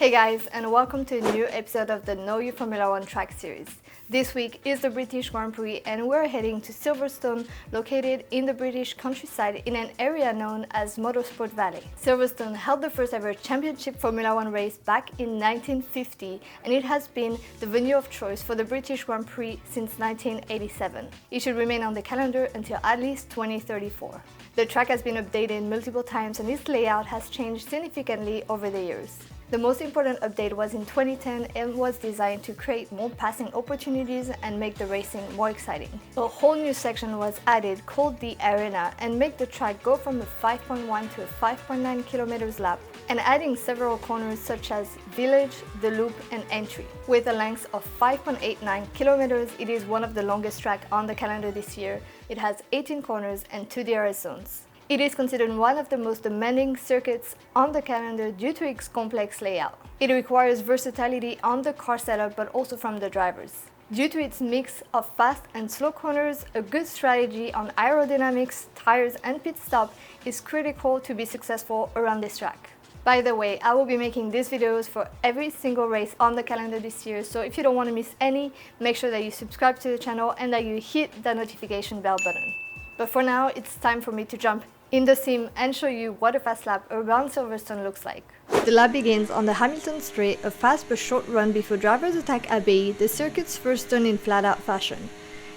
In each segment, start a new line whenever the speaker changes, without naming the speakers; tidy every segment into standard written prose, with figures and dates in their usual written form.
Hey guys, and welcome to a new episode of the Know Your Formula One track series. This week is the British Grand Prix and we're heading to Silverstone, located in the British countryside in an area known as Motorsport Valley. Silverstone held the first ever championship Formula One race back in 1950 and it has been the venue of choice for the British Grand Prix since 1987. It should remain on the calendar until at least 2034. The track has been updated multiple times and its layout has changed significantly over the years. The most important update was in 2010 and was designed to create more passing opportunities and make the racing more exciting. A whole new section was added called the Arena and make the track go from a 5.1 to a 5.9 kilometers lap, and adding several corners such as Village, the Loop and Entry. With a length of 5.89 kilometers, it is one of the longest tracks on the calendar this year. It has 18 corners and 2 DRS zones. It is considered one of the most demanding circuits on the calendar due to its complex layout. It requires versatility on the car setup but also from the drivers. Due to its mix of fast and slow corners, a good strategy on aerodynamics, tires and pit stop is critical to be successful around this track. By the way, I will be making these videos for every single race on the calendar this year, so if you don't want to miss any, make sure that you subscribe to the channel and that you hit the notification bell button. But for now, it's time for me to jump in the sim and show you what a fast lap around Silverstone looks like. The lap begins on the Hamilton Straight, a fast but short run before drivers attack Abbey, the circuit's first turn in flat-out fashion.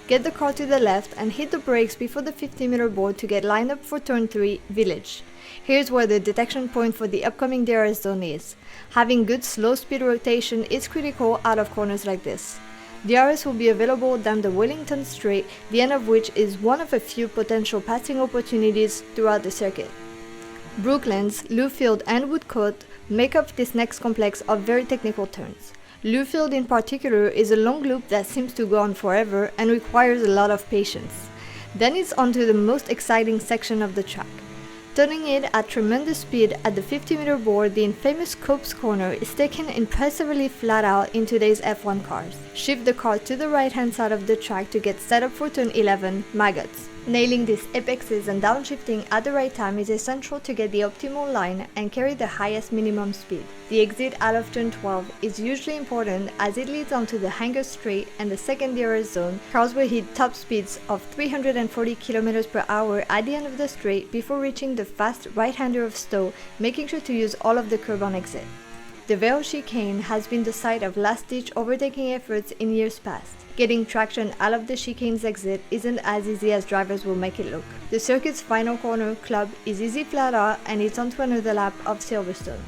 Get the car to the left and hit the brakes before the 50-meter board to get lined up for turn 3, Village. Here's where the detection point for the upcoming DRS zone is. Having good slow speed rotation is critical out of corners like this. DRS will be available down the Wellington Straight, the end of which is one of a few potential passing opportunities throughout the circuit. Brooklands, Lewfield and Woodcote make up this next complex of very technical turns. Lewfield in particular is a long loop that seems to go on forever and requires a lot of patience. Then it's on to the most exciting section of the track. Turning it at tremendous speed at the 50-meter board, the infamous Copse corner is taken impressively flat out in today's F1 cars. Shift the car to the right-hand side of the track to get set up for turn 11, Maggots. Nailing these apexes and downshifting at the right time is essential to get the optimal line and carry the highest minimum speed. The exit out of turn 12 is usually important as it leads onto the Hanger Straight and the second DRS zone. Cars will hit top speeds of 340 km per hour at the end of the straight before reaching the fast right-hander of Stowe, making sure to use all of the curb on exit. The Vale chicane has been the site of last-ditch overtaking efforts in years past. Getting traction out of the chicane's exit isn't as easy as drivers will make it look. The circuit's final corner, Club, is easy flat out and it's onto another lap of Silverstone.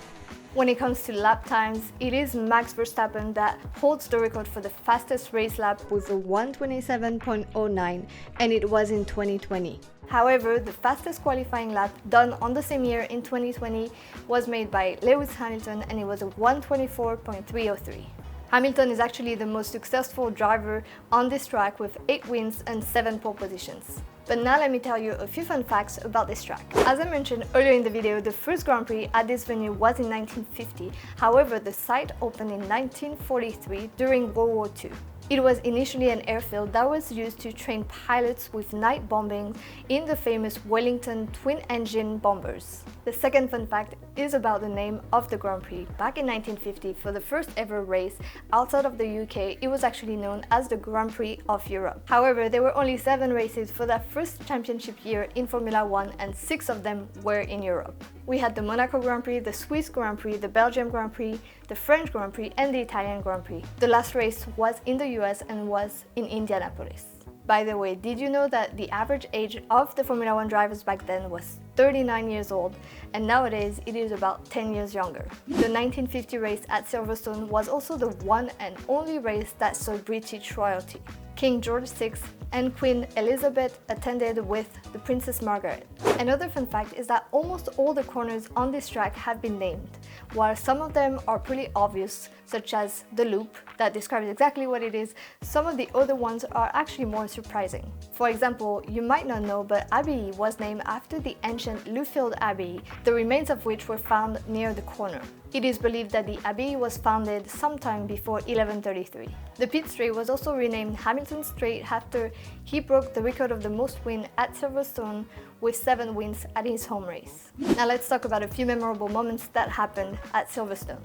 When it comes to lap times, it is Max Verstappen that holds the record for the fastest race lap with a 1:27.09, and it was in 2020. However, the fastest qualifying lap done on the same year in 2020 was made by Lewis Hamilton and it was a 1:24.303. Hamilton is actually the most successful driver on this track with 8 wins and 7 pole positions. But now let me tell you a few fun facts about this track. As I mentioned earlier in the video, the first Grand Prix at this venue was in 1950. However, the site opened in 1943 during World War II. It was initially an airfield that was used to train pilots with night bombing in the famous Wellington twin-engine bombers. The second fun fact is about the name of the Grand Prix. Back in 1950, for the first ever race outside of the UK, it was actually known as the Grand Prix of Europe. However, there were only 7 races for that first championship year in Formula One and 6 of them were in Europe. We had the Monaco Grand Prix, the Swiss Grand Prix, the Belgium Grand Prix, the French Grand Prix and the Italian Grand Prix. The last race was in the US and was in Indianapolis. By the way, did you know that the average age of the Formula One drivers back then was 39 years old, and nowadays it is about 10 years younger. The 1950 race at Silverstone was also the one and only race that saw British royalty. King George VI and Queen Elizabeth attended with the Princess Margaret. Another fun fact is that almost all the corners on this track have been named. While some of them are pretty obvious, such as the Loop, that describes exactly what it is, some of the other ones are actually more surprising. For example, you might not know, but Abbey was named after the ancient Lewfield Abbey, the remains of which were found near the corner. It is believed that the abbey was founded sometime before 1133. The pit straight was also renamed Hamilton Straight after he broke the record of the most wins at Silverstone with 7 wins at his home race. Now let's talk about a few memorable moments that happened at Silverstone.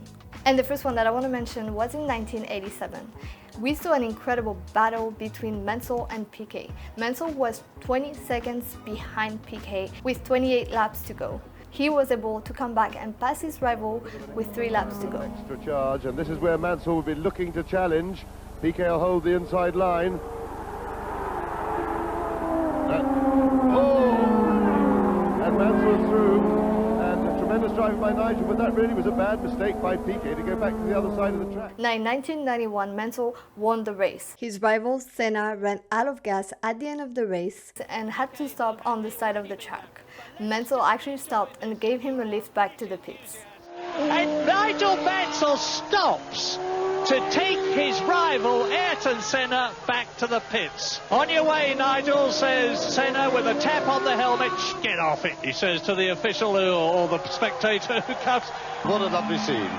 And the first one that I want to mention was in 1987. We saw an incredible battle between Mansell and Piquet. Mansell was 20 seconds behind Piquet with 28 laps to go. He was able to come back and pass his rival with 3 laps to go.
Extra charge, and this is where Mansell will be looking to challenge. Piquet will hold the inside line. And Mansell through. And a tremendous driving by Nigel, but that really was a bad mistake by Piquet to go back to the other side of the track.
Now in 1991, Mansell won the race. His rival Senna ran out of gas at the end of the race and had to stop on the side of the track. Mansell actually stopped and gave him a lift back to the pits.
And Nigel Mansell stops to take his rival Ayrton Senna back to the pits. On your way, Nigel, says Senna with a tap on the helmet. Get off it, he says to the official or the spectator who comes.
What a lovely scene.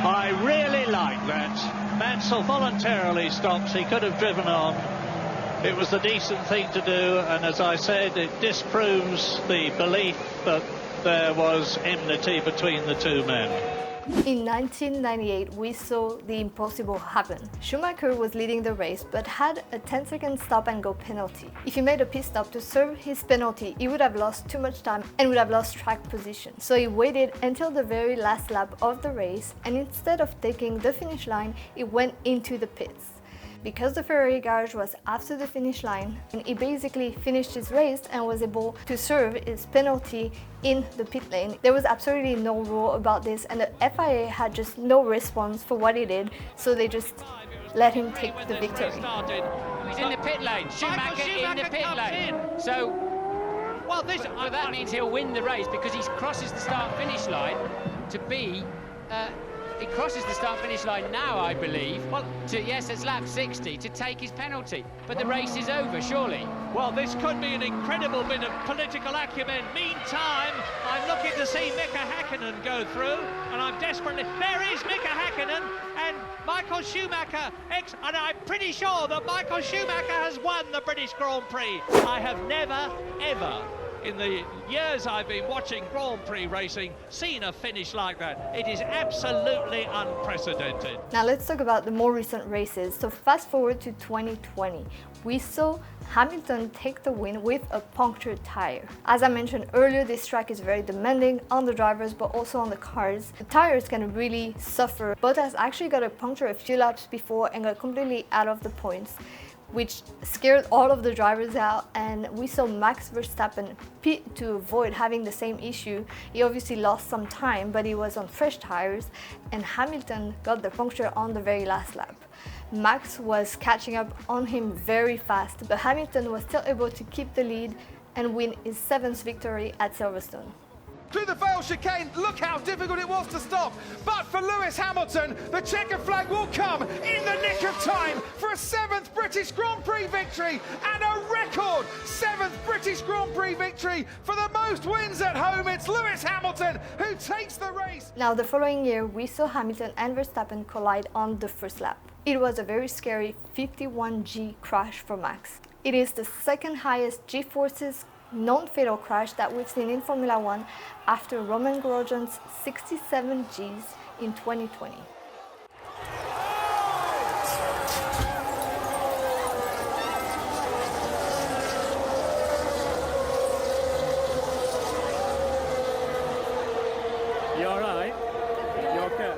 I really like that. Mansell voluntarily stops. He could have driven on. It was the decent thing to do, and as I said, it disproves the belief that there was enmity between the two men.
In 1998, we saw the impossible happen. Schumacher was leading the race but had a 10-second stop-and-go penalty. If he made a pit stop to serve his penalty, he would have lost too much time and would have lost track position. So he waited until the very last lap of the race, and instead of taking the finish line, he went into the pits. Because the Ferrari garage was after the finish line, he basically finished his race and was able to serve his penalty in the pit lane. There was absolutely no rule about this, and the FIA had just no response for what he did, so they just let him take the victory.
He's in the pit lane. Schumacher in the pit lane. So, well, that means he'll win the race because he crosses the start-finish line to be. He crosses the start-finish line now, I believe. Well, yes, it's lap 60 to take his penalty. But the race is over, surely.
Well, this could be an incredible bit of political acumen. Meantime, I'm looking to see Mika Häkkinen go through, and I'm desperately... There is Mika Häkkinen and Michael Schumacher, and I'm pretty sure that Michael Schumacher has won the British Grand Prix. I have never, ever, in the years I've been watching Grand Prix racing, seen a finish like that. It is absolutely unprecedented.
Now let's talk about the more recent races. So fast forward to 2020. We saw Hamilton take the win with a punctured tire. As I mentioned earlier, this track is very demanding on the drivers but also on the cars. The tires can really suffer. Bottas actually got a puncture a few laps before and got completely out of the points, which scared all of the drivers out, and we saw Max Verstappen pit to avoid having the same issue. He obviously lost some time, but he was on fresh tires, and Hamilton got the puncture on the very last lap. Max was catching up on him very fast, but Hamilton was still able to keep the lead and win his 7th victory at Silverstone.
Through the failed chicane, look how difficult it was to stop. But for Lewis Hamilton, the checkered flag will come in the nick of time for a 7th British Grand Prix victory and a record 7th British Grand Prix victory for the most wins at home. It's Lewis Hamilton who takes the race.
Now the following year, we saw Hamilton and Verstappen collide on the first lap. It was a very scary 51G crash for Max. It is the second highest G-forces non-fatal crash that we've seen in Formula 1 after Roman Grosjean's 67 Gs in 2020.
You all right? You okay?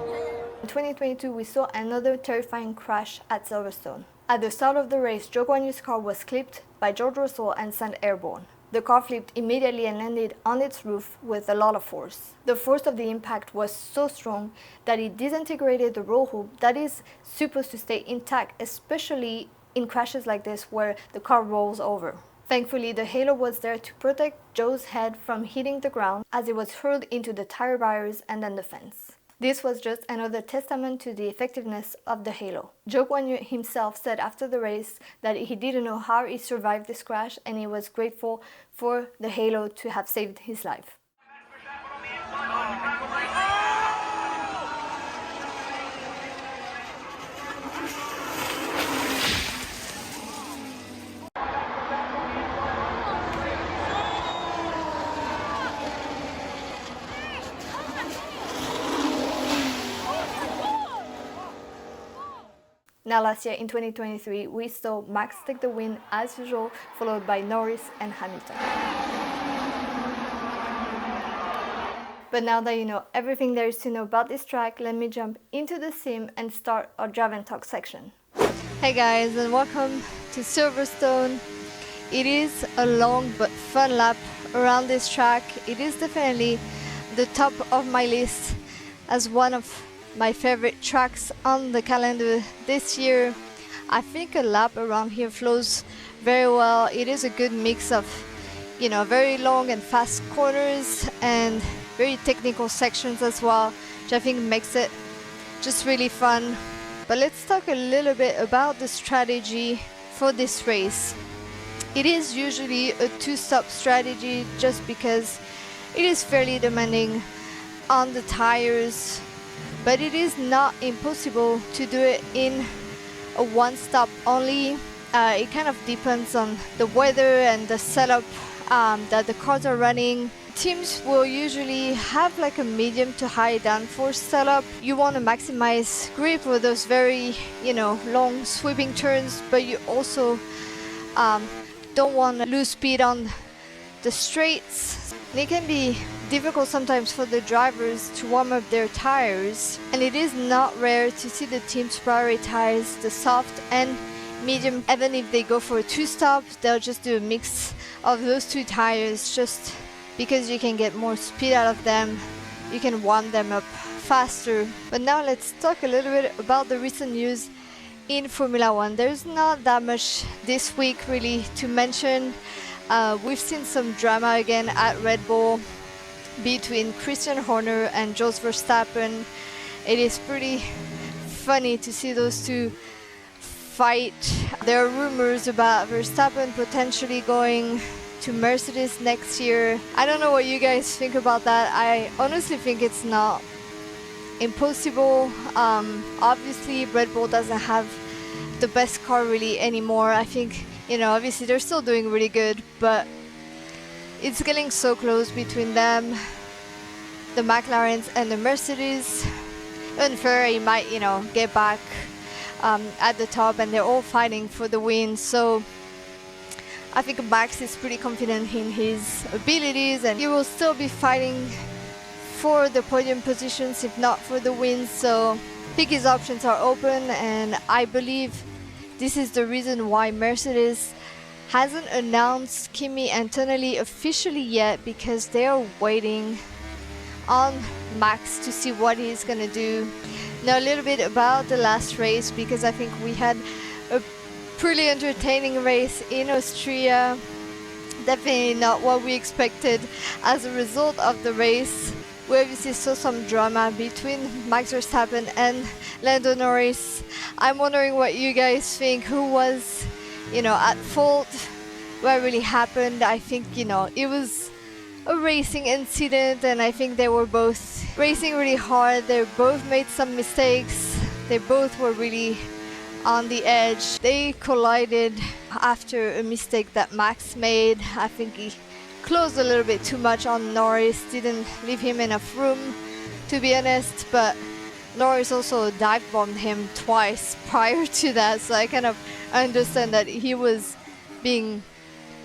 In 2022, we saw another terrifying crash at Silverstone. At the start of the race, Zhou Guanyu's car was clipped by George Russell and sent airborne. The car flipped immediately and landed on its roof with a lot of force. The force of the impact was so strong that it disintegrated the roll hoop that is supposed to stay intact, especially in crashes like this where the car rolls over. Thankfully, the halo was there to protect Zhou's head from hitting the ground as it was hurled into the tire barriers and then the fence. This was just another testament to the effectiveness of the halo. Zhou Guanyu himself said after the race that he didn't know how he survived this crash and he was grateful for the halo to have saved his life. Now last year in 2023, we saw Max take the win as usual, followed by Norris and Hamilton. But now that you know everything there is to know about this track, let me jump into the sim and start our Drive and Talk section. Hey guys, and welcome to Silverstone. It is a long but fun lap around this track. It is definitely the top of my list as one of my favorite tracks on the calendar this year. I think a lap around here flows very well. It is a good mix of, you know, very long and fast corners and very technical sections as well, which I think makes it just really fun. But let's talk a little bit about the strategy for this race. It is usually a two-stop strategy just because it is fairly demanding on the tires, but it is not impossible to do it in a one-stop only. It kind of depends on the weather and the setup that the cars are running. Teams will usually have like a medium to high downforce setup. You want to maximize grip with those very, you know, long sweeping turns, but you also don't want to lose speed on the straights. It can be difficult sometimes for the drivers to warm up their tires, and it is not rare to see the teams prioritize the soft and medium. Even if they go for a two-stop, they'll just do a mix of those two tires just because you can get more speed out of them. You can warm them up faster. But now let's talk a little bit about the recent news in Formula One. There's not that much this week really to mention. We've seen some drama again at Red Bull between Christian Horner and Jos Verstappen. It is pretty funny to see those two fight. There are rumors about Verstappen potentially going to Mercedes next year. I don't know what you guys think about that. I honestly think it's not impossible. Obviously Red Bull doesn't have the best car really anymore. I think, you know, obviously they're still doing really good, but it's getting so close between them, the McLarens and the Mercedes. And Ferrari might, you know, get back at the top, and they're all fighting for the win. So I think Max is pretty confident in his abilities, and he will still be fighting for the podium positions, if not for the win. So I think his options are open, and I believe this is the reason why Mercedes hasn't announced Kimi Antonelli officially yet, because they are waiting on Max to see what he's gonna do. Now a little bit about the last race, because I think we had a pretty entertaining race in Austria. Definitely not what we expected as a result of the race. We obviously saw some drama between Max Verstappen and Lando Norris. I'm wondering what you guys think. Who was, you know, at fault? What really happened? I think, you know, it was a racing incident, and I think they were both racing really hard. They both made some mistakes. They both were really on the edge. They collided after a mistake that Max made. I think he closed a little bit too much on Norris, didn't leave him enough room, to be honest, but Norris also dive bombed him twice prior to that, so I kind of understand that he was being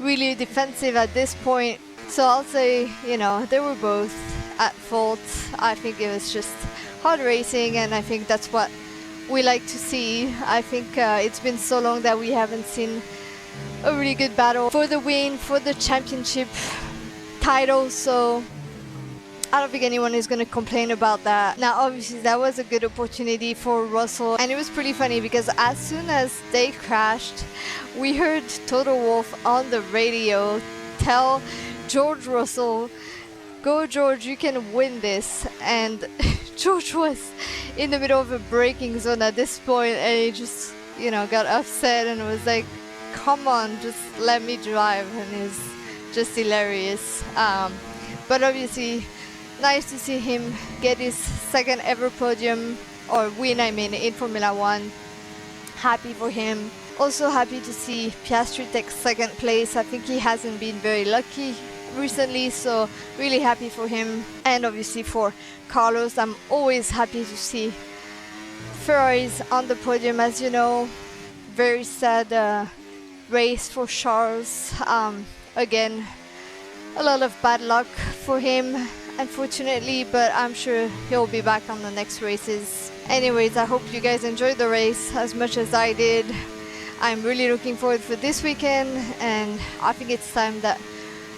really defensive at this point. So I'll say, you know, they were both at fault. I think it was just hard racing, and I think that's what we like to see. I think it's been so long that we haven't seen a really good battle for the win, for the championship title, so I don't think anyone is going to complain about that. Now obviously that was a good opportunity for Russell, and it was pretty funny because as soon as they crashed, we heard Toto Wolff on the radio tell George Russell, "Go George, you can win this." And George was in the middle of a braking zone at this point, and he just, you know, got upset and was like, "Come on, just let me drive." And it's just hilarious. But obviously nice to see him get his second ever podium, or win, I mean, in Formula One. Happy for him. Also happy to see Piastri take second place. I think he hasn't been very lucky recently, so really happy for him. And obviously for Carlos, I'm always happy to see Ferrari's on the podium, as you know. Very sad race for Charles. Again, a lot of bad luck for him, unfortunately, but I'm sure he'll be back on the next races. Anyways, I hope you guys enjoyed the race as much as I did. I'm really looking forward for this weekend, and I think it's time that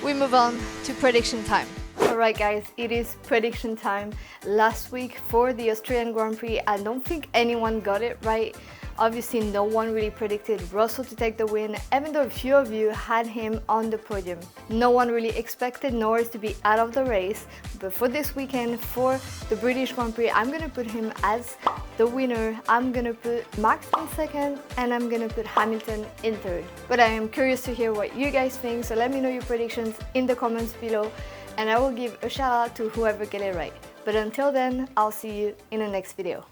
we move on to prediction time. Alright guys, it is prediction time. Last week for the Austrian Grand Prix, I don't think anyone got it right. Obviously no one really predicted Russell to take the win, even though a few of you had him on the podium. No one really expected Norris to be out of the race, but for this weekend, for the British Grand Prix, I'm gonna put him as the winner. I'm gonna put Max in second, and I'm gonna put Hamilton in third. But I am curious to hear what you guys think, so let me know your predictions in the comments below, and I will give a shout out to whoever get it right. But until then, I'll see you in the next video.